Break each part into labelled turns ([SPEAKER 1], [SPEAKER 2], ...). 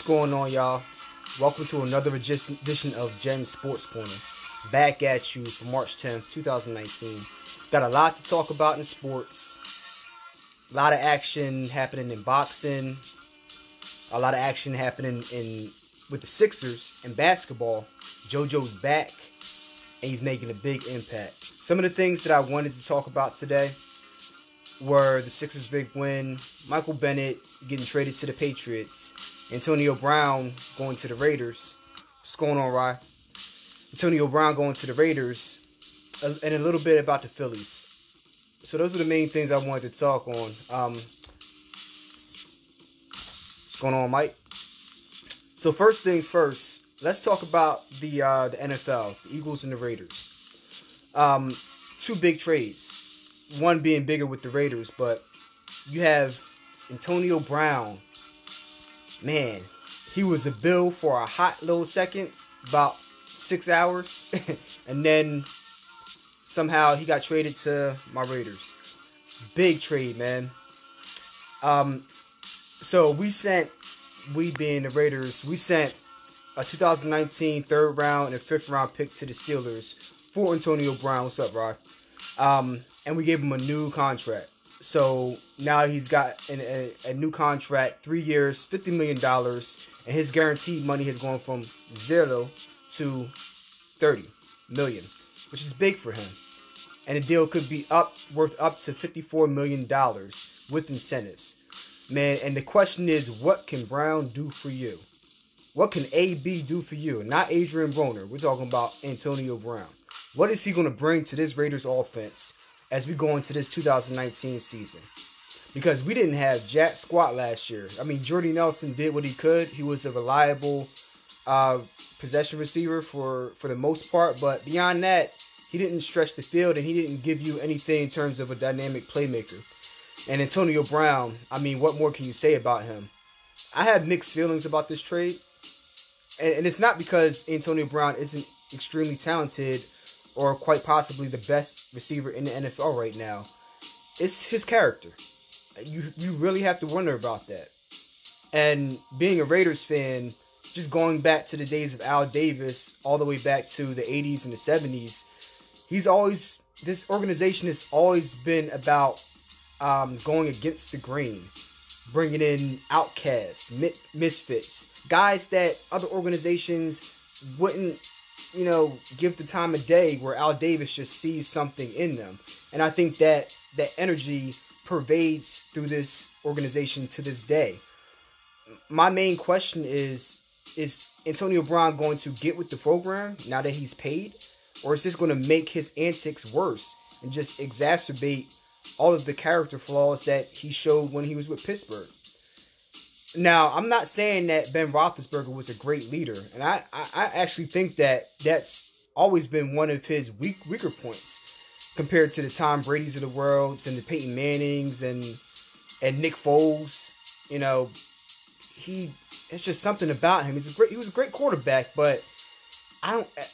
[SPEAKER 1] going on, y'all? Welcome to another edition of Gen Sports Corner. Back at you for March 10th, 2019. Got a lot to talk about in sports. A lot of action happening in boxing. A lot of action happening with the Sixers in basketball. JoJo's back, and he's making a big impact. Some of the things that I wanted to talk about today were the Sixers' big win, Michael Bennett getting traded to the Patriots, Antonio Brown going to the Raiders. What's going on, Rye? Antonio Brown going to the Raiders, and a little bit about the Phillies. So those are the main things I wanted to talk on. What's going on, Mike? So first things first, let's talk about the NFL, the Eagles and the Raiders. Two big trades. One being bigger with the Raiders, but you have Antonio Brown. Man, he was a bill for a hot little second, about 6 hours, and then somehow he got traded to my Raiders. Big trade, man. So we being the Raiders, we sent a 2019 third round and fifth round pick to the Steelers for Antonio Brown. What's up, Rod? And we gave him a new contract. So now he's got a new contract, 3 years, $50 million, and his guaranteed money has gone from 0 to $30 million, which is big for him. And the deal could be worth up to $54 million with incentives. Man, and the question is, what can Brown do for you? What can AB do for you? Not Adrian Broner. We're talking about Antonio Brown. What is he going to bring to this Raiders offense as we go into this 2019 season? Because we didn't have jack squat last year. I mean, Jordy Nelson did what he could. He was a reliable possession receiver for the most part. But beyond that, he didn't stretch the field, and he didn't give you anything in terms of a dynamic playmaker. And Antonio Brown, I mean, what more can you say about him? I have mixed feelings about this trade. And it's not because Antonio Brown isn't extremely talented or quite possibly the best receiver in the NFL right now. It's his character. You really have to wonder about that. And being a Raiders fan, just going back to the days of Al Davis, all the way back to the 80s and the 70s, this organization has always been about going against the grain, bringing in outcasts, misfits, guys that other organizations wouldn't, give the time of day, where Al Davis just sees something in them. And I think that energy pervades through this organization to this day. My main question is Antonio Brown going to get with the program now that he's paid? Or is this going to make his antics worse and just exacerbate all of the character flaws that he showed when he was with Pittsburgh? Now, I'm not saying that Ben Roethlisberger was a great leader, and I actually think that that's always been one of his weaker points compared to the Tom Brady's of the world and the Peyton Mannings and Nick Foles. It's just something about him. He was a great quarterback, but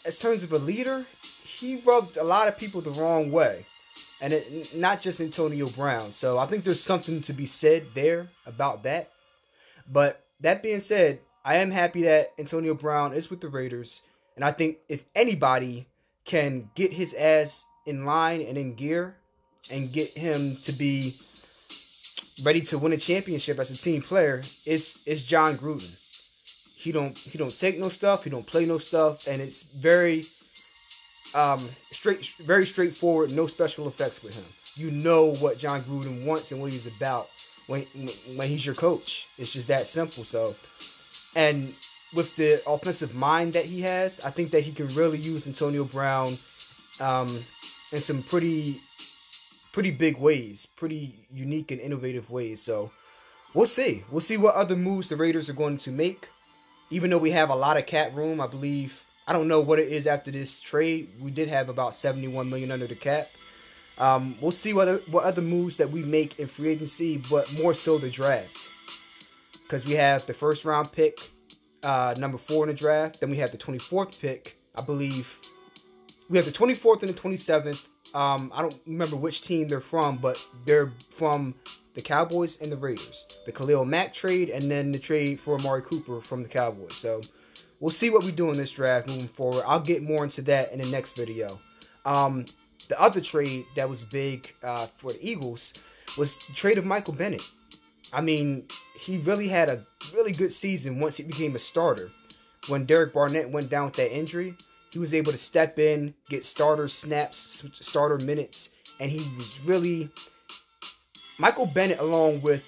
[SPEAKER 1] as terms of a leader, he rubbed a lot of people the wrong way, and not just Antonio Brown. So I think there's something to be said there about that. But that being said, I am happy that Antonio Brown is with the Raiders. And I think if anybody can get his ass in line and in gear and get him to be ready to win a championship as a team player, it's John Gruden. He don't take no stuff. He don't play no stuff. And it's very very straightforward. No special effects with him. You know what John Gruden wants and what he's about when he's your coach. It's just that simple. So, and with the offensive mind that he has, I think that he can really use Antonio Brown in some pretty big ways, pretty unique and innovative ways. So we'll see. We'll see what other moves the Raiders are going to make. Even though we have a lot of cap room, I believe, I don't know what it is after this trade. We did have about $71 million under the cap. We'll see what other moves that we make in free agency, but more so the draft. Because we have the first round pick, number 4 in the draft. Then we have the 24th pick, I believe. We have the 24th and the 27th, I don't remember which team they're from, but they're from the Cowboys and the Raiders. The Khalil Mack trade, and then the trade for Amari Cooper from the Cowboys. So we'll see what we do in this draft moving forward. I'll get more into that in the next video. The other trade that was big for the Eagles was the trade of Michael Bennett. I mean, he really had a really good season once he became a starter. When Derek Barnett went down with that injury, he was able to step in, get starter snaps, starter minutes, and he was really... Michael Bennett, along with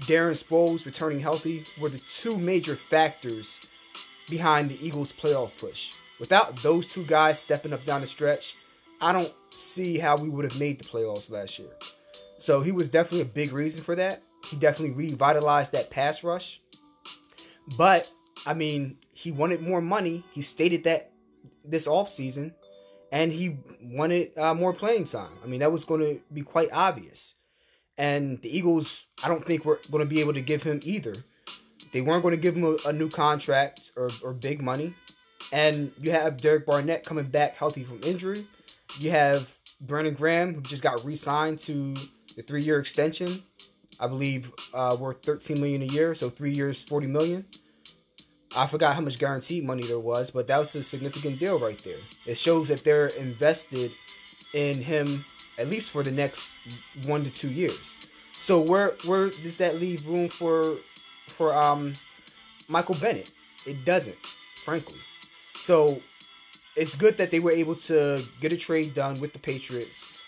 [SPEAKER 1] Darren Sproles returning healthy, were the two major factors behind the Eagles' playoff push. Without those two guys stepping up down the stretch, I don't see how we would have made the playoffs last year. So he was definitely a big reason for that. He definitely revitalized that pass rush. But, I mean, he wanted more money. He stated that this offseason. And he wanted more playing time. I mean, that was going to be quite obvious. And the Eagles, I don't think we're going to be able to give him either. They weren't going to give him a new contract or big money. And you have Derek Barnett coming back healthy from injury. You have Brandon Graham, who just got re-signed to the 3-year extension. I believe worth $13 million a year, so 3 years, $40 million. I forgot how much guaranteed money there was, but that was a significant deal right there. It shows that they're invested in him at least for the next 1 to 2 years. So where does that leave room for Michael Bennett? It doesn't, frankly. So it's good that they were able to get a trade done with the Patriots.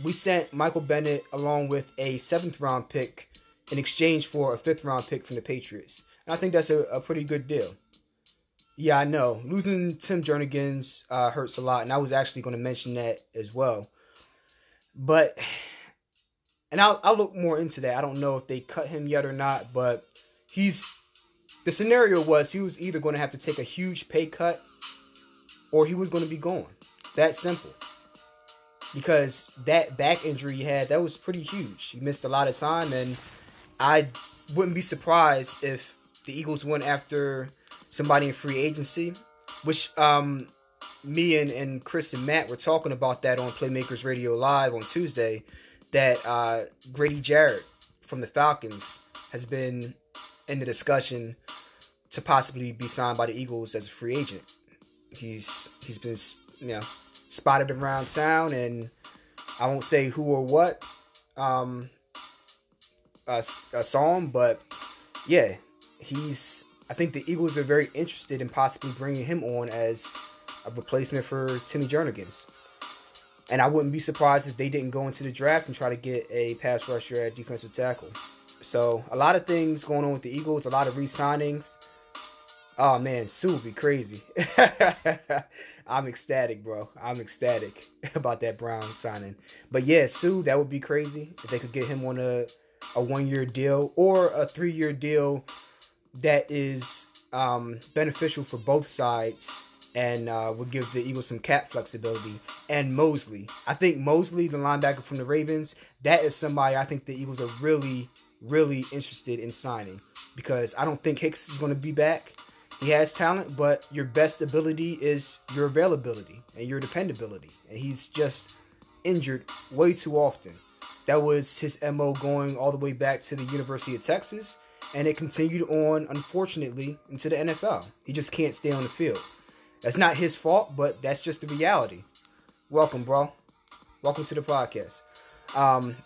[SPEAKER 1] We sent Michael Bennett along with a 7th round pick in exchange for a 5th round pick from the Patriots. And I think that's a pretty good deal. Yeah, I know. Losing Tim Jernigan's hurts a lot, and I was actually going to mention that as well. But, and I'll look more into that. I don't know if they cut him yet or not, but the scenario was he was either going to have to take a huge pay cut or he was going to be gone. That simple. Because that back injury he had, that was pretty huge. He missed a lot of time, and I wouldn't be surprised if the Eagles went after somebody in free agency, which me and Chris and Matt were talking about that on Playmakers Radio Live on Tuesday, that Grady Jarrett from the Falcons has been in the discussion to possibly be signed by the Eagles as a free agent. He's been, spotted around town, and I won't say who or what saw him, but yeah, I think the Eagles are very interested in possibly bringing him on as a replacement for Timmy Jernigan's. And I wouldn't be surprised if they didn't go into the draft and try to get a pass rusher at defensive tackle. So a lot of things going on with the Eagles, a lot of re-signings. Oh man, Sue would be crazy. I'm ecstatic, bro. I'm ecstatic about that Brown signing. But yeah, Sue, that would be crazy if they could get him on a 1-year deal or a 3-year deal that is beneficial for both sides and would give the Eagles some cap flexibility. And Mosley. I think Mosley, the linebacker from the Ravens, that is somebody I think the Eagles are really, really interested in signing. Because I don't think Hicks is going to be back. He has talent, but your best ability is your availability and your dependability. And he's just injured way too often. That was his MO going all the way back to the University of Texas. And it continued on, unfortunately, into the NFL. He just can't stay on the field. That's not his fault, but that's just the reality. Welcome, bro. Welcome to the podcast.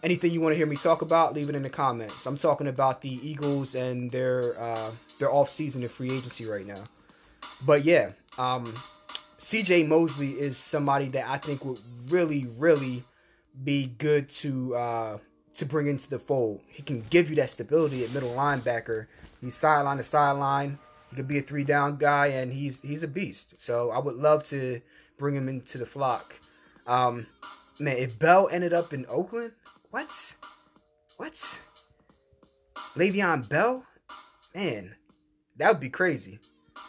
[SPEAKER 1] Anything you want to hear me talk about, leave it in the comments. I'm talking about the Eagles and their off-season and free agency right now. But yeah, C.J. Mosley is somebody that I think would really, really be good to bring into the fold. He can give you that stability at middle linebacker. He's sideline to sideline. He could be a 3-down guy, and he's a beast. So I would love to bring him into the flock. Man, if Bell ended up in Oakland, what? Le'Veon Bell? Man, that would be crazy.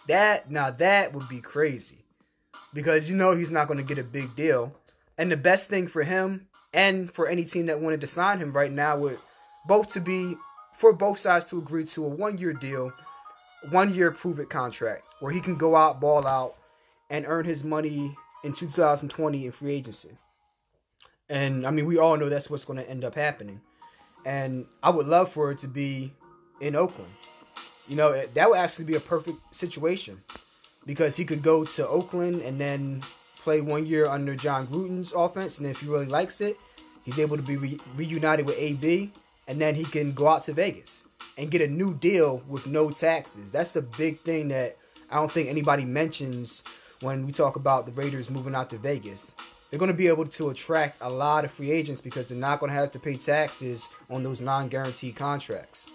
[SPEAKER 1] That would be crazy. Because he's not going to get a big deal. And the best thing for him and for any team that wanted to sign him right now would for both sides to agree to a 1-year deal, 1-year prove-it contract, where he can go out, ball out, and earn his money in 2020 in free agency. And, I mean, we all know that's what's going to end up happening. And I would love for it to be in Oakland. You know, that would actually be a perfect situation. Because he could go to Oakland and then play 1 year under John Gruden's offense. And if he really likes it, he's able to be reunited with AB. And then he can go out to Vegas and get a new deal with no taxes. That's a big thing that I don't think anybody mentions when we talk about the Raiders moving out to Vegas. They're going to be able to attract a lot of free agents because they're not going to have to pay taxes on those non-guaranteed contracts.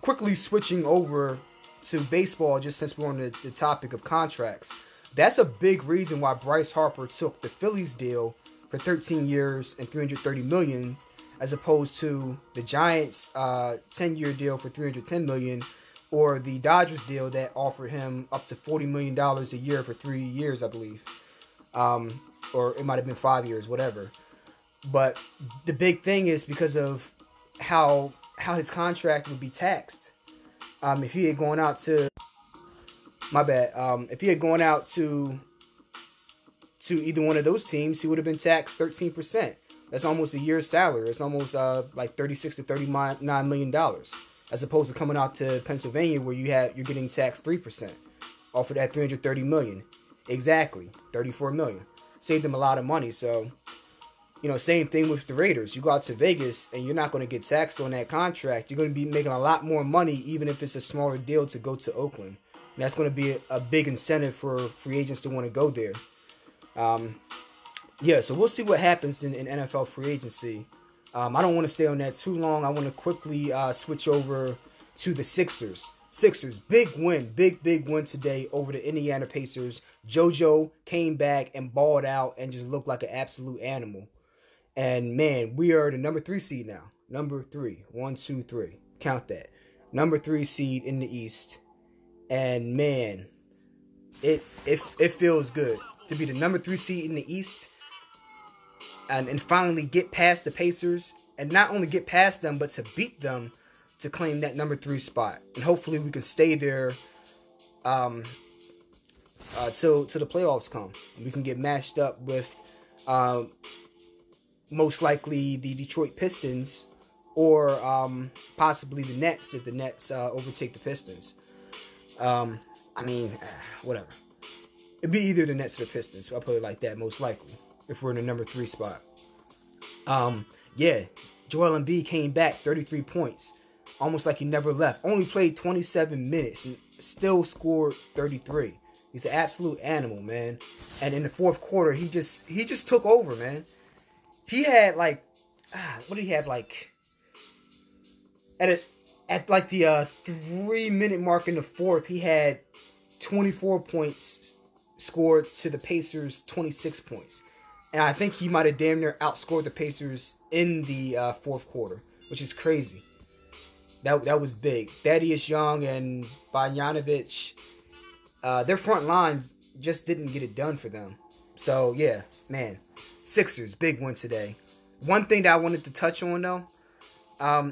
[SPEAKER 1] Quickly switching over to baseball, just since we're on the topic of contracts. That's a big reason why Bryce Harper took the Phillies deal for 13 years and $330 million, as opposed to the Giants' 10-year deal for $310 million, or the Dodgers deal that offered him up to $40 million a year for 3 years, I believe. Or it might have been 5 years, whatever. But the big thing is because of how his contract would be taxed. If he had gone out to... My bad. If he had gone out to either one of those teams, he would have been taxed 13%. That's almost a year's salary. It's almost like $36 to $39 million, as opposed to coming out to Pennsylvania where you're getting taxed 3% off of that $330 million. Exactly, $34 million. Saved them a lot of money. So, you know, same thing with the Raiders. You go out to Vegas and you're not going to get taxed on that contract. You're going to be making a lot more money, even if it's a smaller deal, to go to Oakland. And that's going to be a big incentive for free agents to want to go there. Yeah, so we'll see what happens in NFL free agency. I don't want to stay on that too long. I want to quickly switch over to the Sixers. Sixers, big win. Big win today over the Indiana Pacers. JoJo came back and balled out and just looked like an absolute animal. And, man, we are the number 3 seed now. Number 3. 1, 2, 3. Count that. Number 3 seed in the East. And, man, it feels good to be the number 3 seed in the East and finally get past the Pacers. And not only get past them, but to beat them to claim that number 3 spot. And hopefully we can stay there till the playoffs come. We can get matched up with most likely the Detroit Pistons or possibly the Nets if the Nets overtake the Pistons. I mean, whatever. It'd be either the Nets or the Pistons. So I'll put it like that, most likely, if we're in the number 3 spot. Yeah, Joel Embiid came back 33 points. Almost like he never left. Only played 27 minutes and still scored 33. He's an absolute animal, man. And in the fourth quarter, he just took over, man. He had like, what did he have like? At like the 3-minute mark in the fourth, he had 24 points scored to the Pacers' 26 points. And I think he might have damn near outscored the Pacers in the fourth quarter, which is crazy. That was big. Thaddeus Young and Bogdanovic, their front line just didn't get it done for them. So, yeah, man. Sixers, big win today. One thing that I wanted to touch on, though,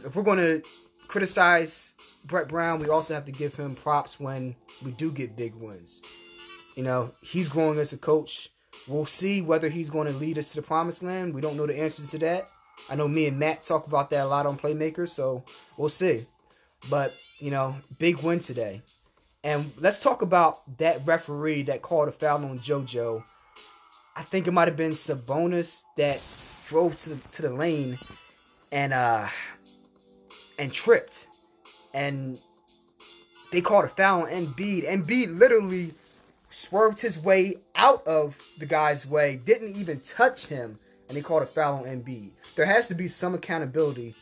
[SPEAKER 1] if we're going to criticize Brett Brown, we also have to give him props when we do get big wins. You know, he's growing as a coach. We'll see whether he's going to lead us to the promised land. We don't know the answers to that. I know me and Matt talk about that a lot on Playmakers, so we'll see. But, you know, big win today. And let's talk about that referee that called a foul on JoJo. I think it might have been Sabonis that drove to the lane and tripped. And they called a foul on Embiid. Embiid literally swerved his way out of the guy's way, didn't even touch him, and they called a foul on Embiid. There has to be some accountability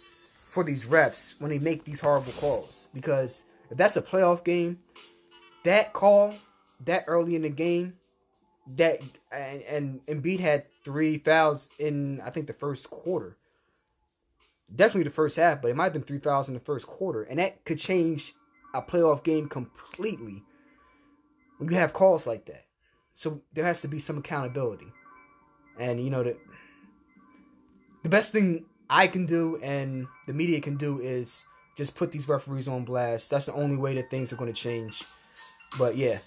[SPEAKER 1] for these refs when they make these horrible calls. Because if that's a playoff game, that call, that early in the game, that and Embiid had 3 fouls in, I think, the first quarter. Definitely the first half, but it might have been 3 fouls in the first quarter. And that could change a playoff game completely when you have calls like that. So there has to be some accountability. And, you know, the best thing I can do and the media can do is just put these referees on blast. That's the only way that things are going to change. But, yeah.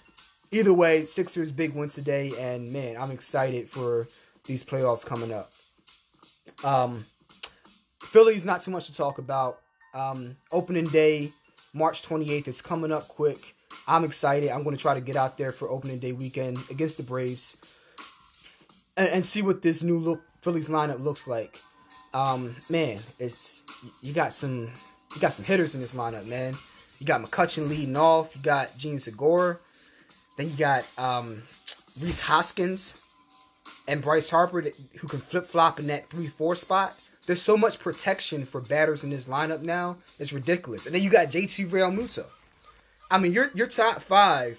[SPEAKER 1] Either way, Sixers big win today. And, man, I'm excited for these playoffs coming up. Phillies, not too much to talk about. Opening day, March 28th is coming up quick. I'm excited. I'm going to try to get out there for opening day weekend against the Braves and see what this new Phillies lineup looks like. Man, you got some hitters in this lineup, man. You got McCutchen leading off. You got Gene Segura. Then you got Rhys Hoskins and Bryce Harper who can flip-flop in that 3-4 spot. There's so much protection for batters in this lineup now. It's ridiculous. And then you got JT Realmuto. I mean, your top 5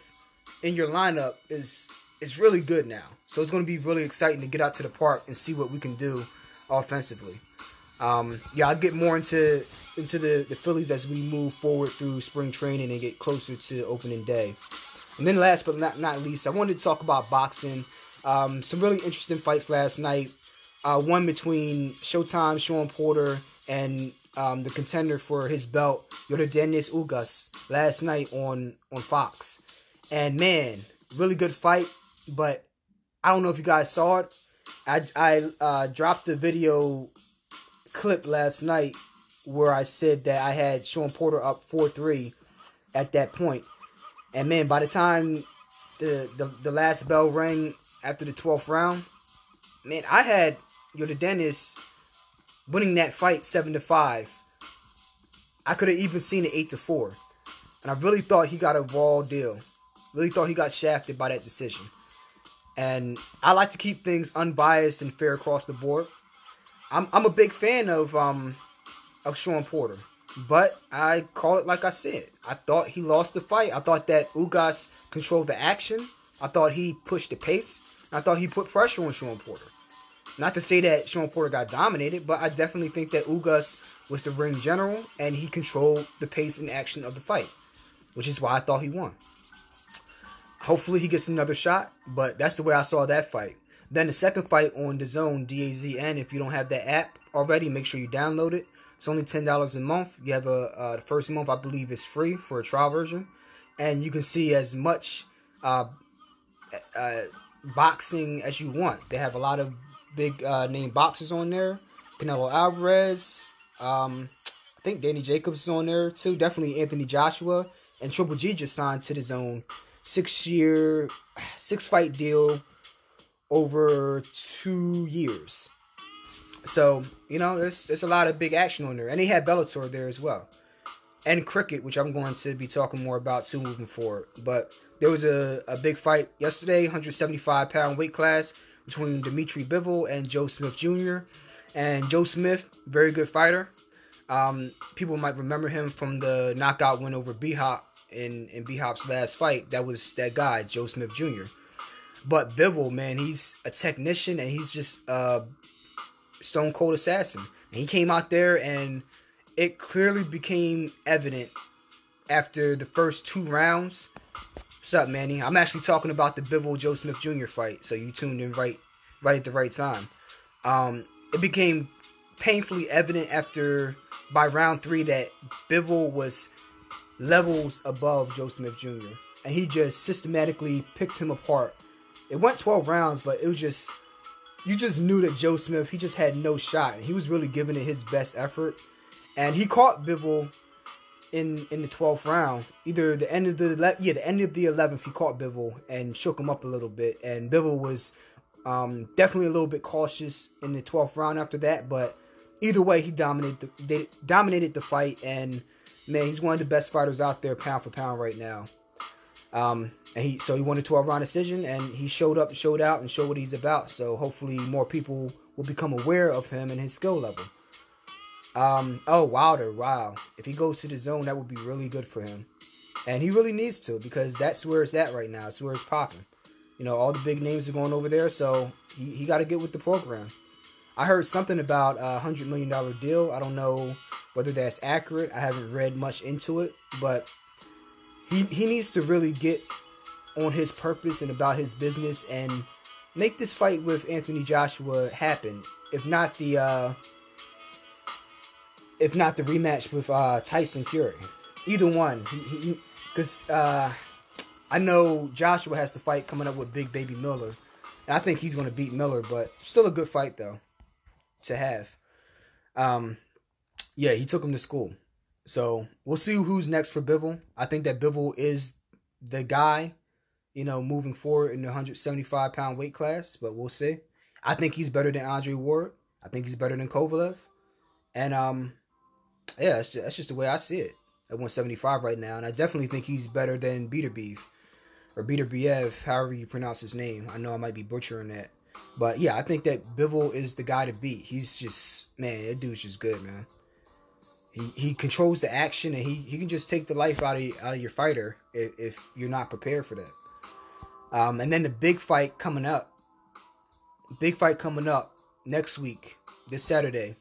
[SPEAKER 1] in your lineup is really good now. So it's going to be really exciting to get out to the park and see what we can do offensively. I'll get more into the Phillies as we move forward through spring training and get closer to opening day. And then last but not least, I wanted to talk about boxing. Some really interesting fights last night. One between Showtime Sean Porter and the contender for his belt, Bivol-Smith Jr. last night on Fox. And man, really good fight. But I don't know if you guys saw it. I dropped the video clip last night where I said that I had Sean Porter up 4-3 at that point. And man, by the time the last bell rang after the 12th round, man, I had Dennis winning that fight 7-5. I could have even seen it 8-4. And I really thought he got a raw deal. Really thought he got shafted by that decision. And I like to keep things unbiased and fair across the board. I'm a big fan of Sean Porter. But I call it like I said. I thought he lost the fight. I thought that Ugas controlled the action. I thought he pushed the pace. I thought he put pressure on Sean Porter. Not to say that Sean Porter got dominated, but I definitely think that Ugas was the ring general and he controlled the pace and action of the fight, which is why I thought he won. Hopefully he gets another shot, but that's the way I saw that fight. Then the second fight on DAZN, DAZN, if you don't have that app already, make sure you download it. It's only $10 a month. You have the first month, I believe, is free for a trial version. And you can see as much boxing as you want. They have a lot of big name boxers on there. Canelo Alvarez. I think Danny Jacobs is on there too. Definitely Anthony Joshua. And Triple G just signed to DAZN 6-year, 6-fight deal over 2 years. So, there's a lot of big action on there. And they had Bellator there as well. And cricket, which I'm going to be talking more about too moving forward. But there was a big fight yesterday, 175-pound weight class between Dimitri Bivol and Joe Smith Jr. And Joe Smith, very good fighter. People might remember him from the knockout win over B-Hop in B-Hop's last fight. That was that guy, Joe Smith Jr. But Bivol, man, he's a technician and he's just stone cold assassin. And he came out there and it clearly became evident after the first 2 rounds. What's up, Manny? I'm actually talking about the Bivol Joe Smith Jr. fight, so you tuned in right at the right time. It became painfully evident by round 3 that Bivol was levels above Joe Smith Jr. And he just systematically picked him apart. It went 12 rounds, but it was just, you just knew that Joe Smith, he just had no shot. And he was really giving it his best effort. And he caught Bivol in the 12th round. Either the end of the 11th, he caught Bivol and shook him up a little bit. And Bivol was definitely a little bit cautious in the 12th round after that. But either way, he dominated the fight. And man, he's one of the best fighters out there, pound for pound, right now. And he won a 12-round decision, and he showed up, showed out, and showed what he's about. So hopefully more people will become aware of him and his skill level. Wilder, wow. If he goes to DAZN, that would be really good for him. And he really needs to, because that's where it's at right now. It's where it's popping. All the big names are going over there, so he got to get with the program. I heard something about a $100 million deal. I don't know whether that's accurate. I haven't read much into it, but he needs to really get on his purpose and about his business and make this fight with Anthony Joshua happen. If not the rematch with Tyson Fury. Either one. Because I know Joshua has the fight coming up with Big Baby Miller. And I think he's going to beat Miller, but still a good fight, though, to have. Yeah, he took him to school. So we'll see who's next for Bivol. I think that Bivol is the guy, you know, moving forward in the 175-pound weight class, but we'll see. I think he's better than Andre Ward. I think he's better than Kovalev. And, yeah, that's just the way I see it at 175 right now. And I definitely think he's better than Beterbiev, or Beterbiev, however you pronounce his name. I know I might be butchering that. But, yeah, I think that Bivol is the guy to beat. He's just, man, that dude's just good, man. He controls the action, and he can just take the life out of your fighter if you're not prepared for that. And then the big fight coming up. Big fight coming up next week, this Saturday.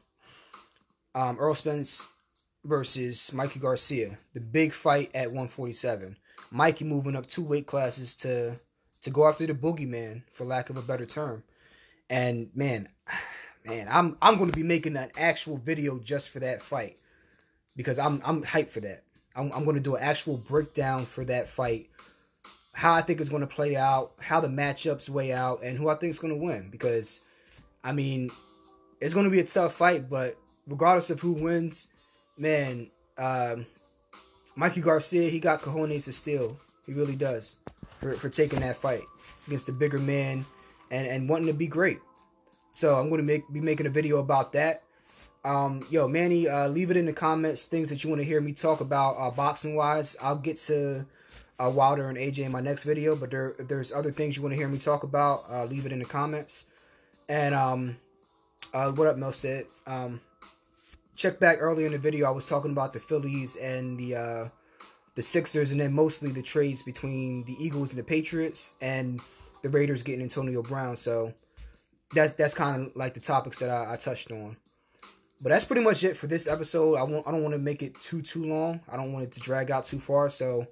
[SPEAKER 1] Errol Spence versus Mikey Garcia. The big fight at 147. Mikey moving up 2 weight classes to go after the boogeyman, for lack of a better term. And man, I'm going to be making an actual video just for that fight, because I'm hyped for that. I'm going to do an actual breakdown for that fight, how I think it's going to play out, how the matchups weigh out, and who I think is going to win. Because, I mean, it's going to be a tough fight, but regardless of who wins, man, Mikey Garcia, he got cojones to steal. He really does, for taking that fight against the bigger man and wanting to be great. So I'm going to be making a video about that. Yo, Manny, leave it in the comments, things that you want to hear me talk about boxing-wise. I'll get to Wilder and AJ in my next video, but if there's other things you want to hear me talk about, leave it in the comments. And what up, Melstead? Check back earlier in the video, I was talking about the Phillies and the Sixers, and then mostly the trades between the Eagles and the Patriots, and the Raiders getting Antonio Brown. So that's kind of like the topics that I touched on. But that's pretty much it for this episode. I don't want to make it too long. I don't want it to drag out too far. So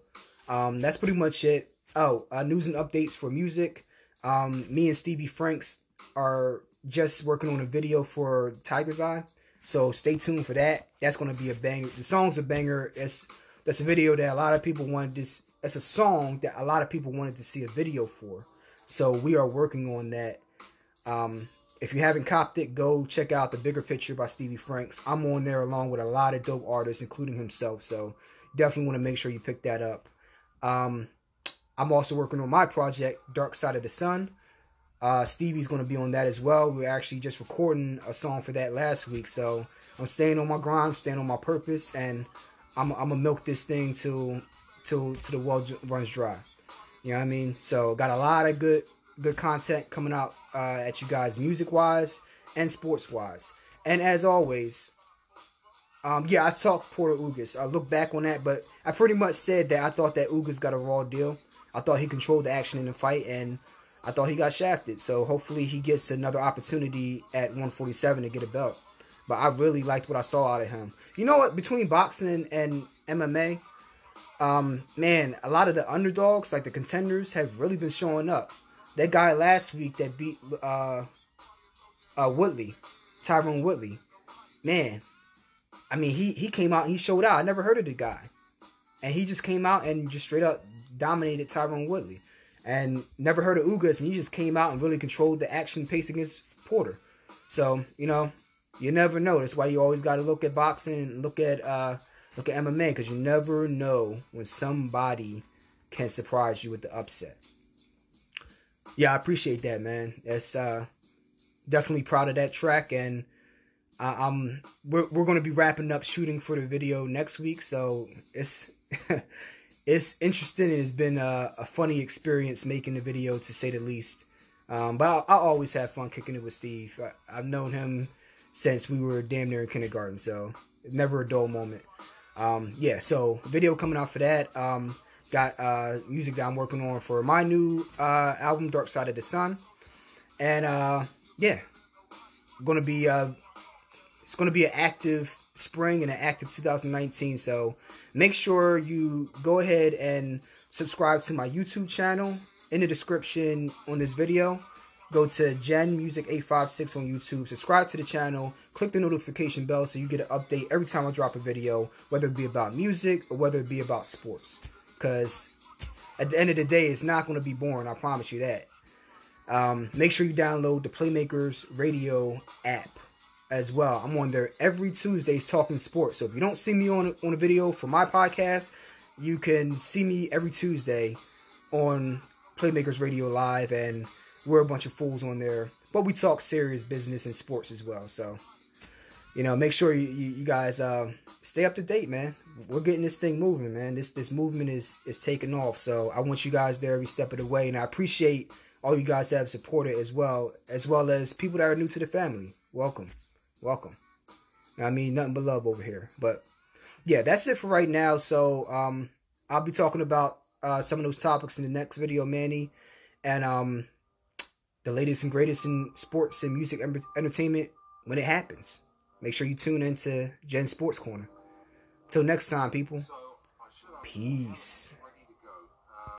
[SPEAKER 1] that's pretty much it. Oh, news and updates for music. Me and Stevie Franks are just working on a video for Tiger's Eye. So stay tuned for that. That's going to be a banger. The song's a banger. That's a video that a lot of people wanted to. That's a song that a lot of people wanted to see a video for. So we are working on that. If you haven't copped it, go check out The Bigger Picture by Stevie Franks. I'm on there along with a lot of dope artists, including himself. So definitely want to make sure you pick that up. I'm also working on my project, Dark Side of the Sun. Stevie's going to be on that as well. We're actually just recording a song for that last week. So I'm staying on my grind, staying on my purpose, and I'm going to milk this thing till the well runs dry. You know what I mean? So got a lot of good content coming out at you guys, music-wise and sports-wise. And as always, yeah, I talked Porter-Ugas. I look back on that, but I pretty much said that I thought that Ugas got a raw deal. I thought he controlled the action in the fight, and I thought he got shafted. So hopefully he gets another opportunity at 147 to get a belt. But I really liked what I saw out of him. You know what? Between boxing and MMA, man, a lot of the underdogs, like the contenders, have really been showing up. That guy last week that beat Woodley, Tyron Woodley, man, I mean, he came out and he showed out. I never heard of the guy. And he just came out and just straight up dominated Tyron Woodley. And never heard of Ugas, and he just came out and really controlled the action pace against Porter. So, you know, you never know. That's why you always got to look at boxing and look at MMA, because you never know when somebody can surprise you with the upset. Yeah, I appreciate that, man. That's definitely proud of that track, and we're going to be wrapping up shooting for the video next week, so it's it's interesting, and it's been a funny experience making the video, to say the least. But I always have fun kicking it with Steve. I've known him since we were damn near in kindergarten, so never a dull moment. Yeah, so video coming out for that. Got music that I'm working on for my new album, Dark Side of the Sun. And yeah, it's gonna be an active spring and an active 2019. So make sure you go ahead and subscribe to my YouTube channel. In the description on this video, go to Gen Music 856 on YouTube. Subscribe to the channel. Click the notification bell so you get an update every time I drop a video, whether it be about music or whether it be about sports. Because at the end of the day, it's not going to be boring. I promise you that. Make sure you download the Playmakers Radio app as well. I'm on there every Tuesdays talking sports. So if you don't see me on a video for my podcast, you can see me every Tuesday on Playmakers Radio Live, and we're a bunch of fools on there. But we talk serious business and sports as well. So, make sure you guys stay up to date, man. We're getting this thing moving, man. This movement is taking off. So I want you guys there every step of the way, and I appreciate all you guys that have supported as well as people that are new to the family. Welcome. I mean, nothing but love over here. But yeah, that's it for right now. So I'll be talking about some of those topics in the next video, Manny, and the latest and greatest in sports and music entertainment when it happens. Make sure you tune into Gen Sports Corner. Till next time, people. Peace.